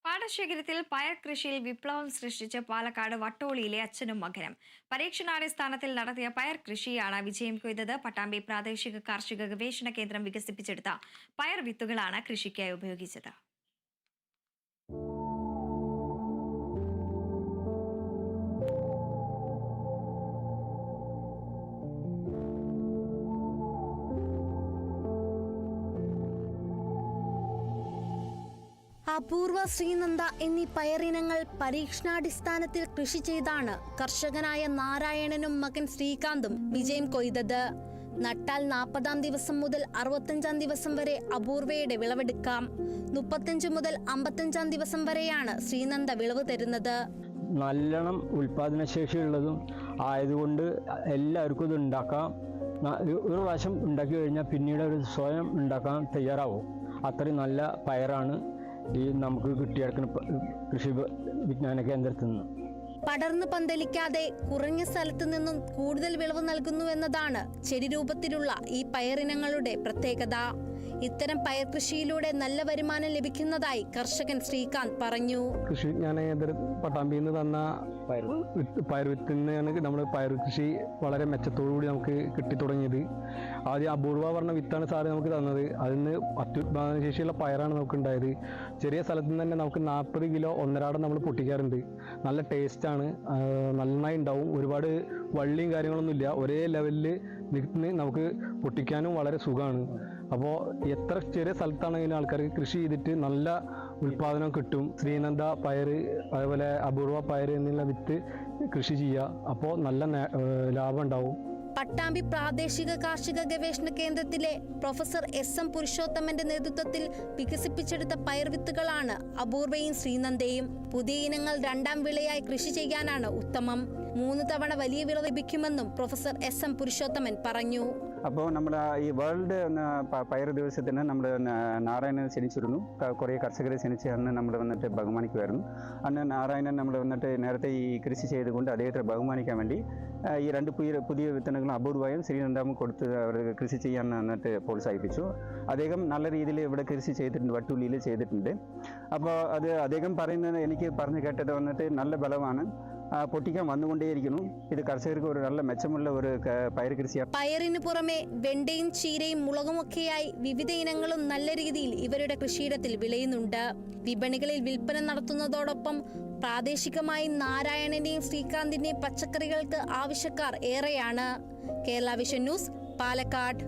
പാടശേഖരത്തിൽ പയർ കൃഷിയിൽ വിപ്ലവം സൃഷ്ടിച്ച് പാലക്കാട് വട്ടോളിയിലെ അച്ഛനും മകനും പരീക്ഷണാടിസ്ഥാനത്തിൽ നടത്തിയ പയർ കൃഷിയാണ് വിജയം കൊയ്തത്. പട്ടാമ്പി പ്രാദേശിക കാർഷിക ഗവേഷണ കേന്ദ്രം വികസിപ്പിച്ചെടുത്ത പയർ വിത്തുകളാണ് കൃഷിക്കായി ഉപയോഗിച്ചത്. അപൂർവ, ശ്രീനന്ദ എന്നീ പയറിനങ്ങൾ പരീക്ഷണാടിസ്ഥാനത്തിൽ കൃഷി ചെയ്താണ് കർഷകനായ നാരായണനും മകൻ ശ്രീകാന്തും വിജയം കൊയ്തത്. നട്ടാൽ 40-ാം ദിവസം മുതൽ 65-ാം ദിവസം വരെ അപൂർവയുടെ വിളവെടുക്കാം. 35 മുതൽ 55-ാം ദിവസം വരെയാണ് ശ്രീനന്ദ വിളവ് തരുന്നത്. നല്ലോണം ഉൽപാദനശേഷിയുള്ളതും ആയതുകൊണ്ട് എല്ലാവർക്കും ഇത് ഉണ്ടാക്കാം. ഒരു പ്രാവശ്യം ഉണ്ടാക്കി കഴിഞ്ഞാൽ പിന്നീട് ഒരു സ്വയം ഉണ്ടാക്കാൻ തയ്യാറാവും. അത്രയും നല്ല പയറാണ് ഈ നമുക്ക് കിട്ടിയെടുക്കുന്ന കൃഷി വിജ്ഞാന കേന്ദ്രത്തിൽ നിന്ന്. പടർന്നു പന്തലിക്കാതെ കുറഞ്ഞ സ്ഥലത്തു നിന്നും കൂടുതൽ വിളവ് നൽകുന്നു എന്നതാണ് ചെടി രൂപത്തിലുള്ള ഈ പയറിനങ്ങളുടെ പ്രത്യേകത. ഇത്തരം പയർ കൃഷിയിലൂടെ നല്ല വരുമാനം ലഭിക്കുന്നതായി കർഷകൻ ശ്രീകാന്ത് പറഞ്ഞു. കൃഷി വിജ്ഞാന കേന്ദ്രം പട്ടാമ്പിയിൽ നിന്ന് തന്ന പയർ വിത്തിൽ നിന്നാണ് നമ്മൾ പയർ കൃഷി വളരെ മെച്ചത്തോടുകൂടി നമുക്ക് കിട്ടിത്തുടങ്ങിയത്. ആദ്യം അപൂർവ പറഞ്ഞ വിത്താണ് സാറ് നമുക്ക് തന്നത്. അതിന് അത്യുത്പാദന ശേഷിയുള്ള പയറാണ് നമുക്ക് ഉണ്ടായത്. ചെറിയ സ്ഥലത്ത് നിന്ന് തന്നെ നമുക്ക് 40 കിലോ ഒന്നരാടം നമ്മൾ പൊട്ടിക്കാറുണ്ട്. നല്ല ടേസ്റ്റാണ്, നന്നായി ഉണ്ടാവും. ഒരുപാട് വള്ളിയും കാര്യങ്ങളൊന്നും ഇല്ല. ഒരേ ലെവലിൽ നിന്ന് നമുക്ക് പൊട്ടിക്കാനും വളരെ സുഖമാണ്. അപ്പോൾ എത്ര ചെറിയ സ്ഥലത്താണെങ്കിലും ആൾക്കാർക്ക് കൃഷി ചെയ്തിട്ട് നല്ല ഉൽപാദനം കിട്ടും. ശ്രീനന്ദ പയർ, അതേപോലെ അപൂർവ പയർ എന്നുള്ള വിത്ത് കൃഷി ചെയ്യുക. അപ്പോൾ നല്ല ലാഭം ഉണ്ടാവും. പട്ടാമ്പി പ്രാദേശിക കാർഷിക ഗവേഷണ കേന്ദ്രത്തിലെ പ്രൊഫസർ SM പുരുഷോത്തമന്റെ നേതൃത്വത്തിൽ വികസിപ്പിച്ചെടുത്ത പയർ വിത്തുകളാണ് അപൂർവയും ശ്രീനന്ദയും. പുതിയ ഇനങ്ങൾ 2ാം വിളയായി കൃഷി ചെയ്യാനാണ് ഉത്തമം. 3 തവണ വലിയ വിളവ് ലഭിക്കുമെന്നും പ്രൊഫസർ SM പുരുഷോത്തമൻ പറഞ്ഞു. അപ്പോൾ നമ്മുടെ ഈ വേൾഡ് പയർ ദിവസത്തിന് നമ്മൾ നാരായണനെ ക്ഷണിച്ചിരുന്നു. കുറേ കർഷകരെ ക്ഷണിച്ച് അന്ന് നമ്മൾ വന്നിട്ട് ബഹുമാനിക്കുമായിരുന്നു. അന്ന് നാരായണൻ നമ്മൾ വന്നിട്ട് നേരത്തെ ഈ കൃഷി ചെയ്തുകൊണ്ട് അദ്ദേഹത്തെ ബഹുമാനിക്കാൻ വേണ്ടി ഈ 2 പുതിയ വിത്തനങ്ങളും അപൂർവയും ശ്രീനന്ദവും കൊടുത്ത് അവർ കൃഷി ചെയ്യാൻ വന്നിട്ട് പ്രോത്സാഹിപ്പിച്ചു. അദ്ദേഹം നല്ല രീതിയിൽ ഇവിടെ കൃഷി ചെയ്തിട്ടുണ്ട്, വട്ടൂലിയിൽ ചെയ്തിട്ടുണ്ട്. അപ്പോൾ അത് അദ്ദേഹം പറയുന്നത് എനിക്ക് പറഞ്ഞു കേട്ടത് വന്നിട്ട് നല്ല ബലമാണ്, പൊട്ടിക്കാൻ വന്നുകൊണ്ടേയിരിക്കുന്നു. ഇത് കർഷകർക്ക് ഒരു നല്ല മെച്ചമുള്ള ഒരു പയർ കൃഷിയാണ്. പയറിന് പുറമെ വെണ്ടയും ചീരയും മുളകുമൊക്കെയായി വിവിധ ഇനങ്ങളും നല്ല രീതിയിൽ ഇവരുടെ കൃഷിയിടത്തിൽ വിളയുന്നുണ്ട്. വിപണികളിൽ വിൽപ്പന നടത്തുന്നതോടൊപ്പം പ്രാദേശികമായി നാരായണന്റെയും ശ്രീകാന്തിന്റെയും പച്ചക്കറികൾക്ക് ആവശ്യക്കാർ ഏറെയാണ്. Kerala vision news, Palakkad.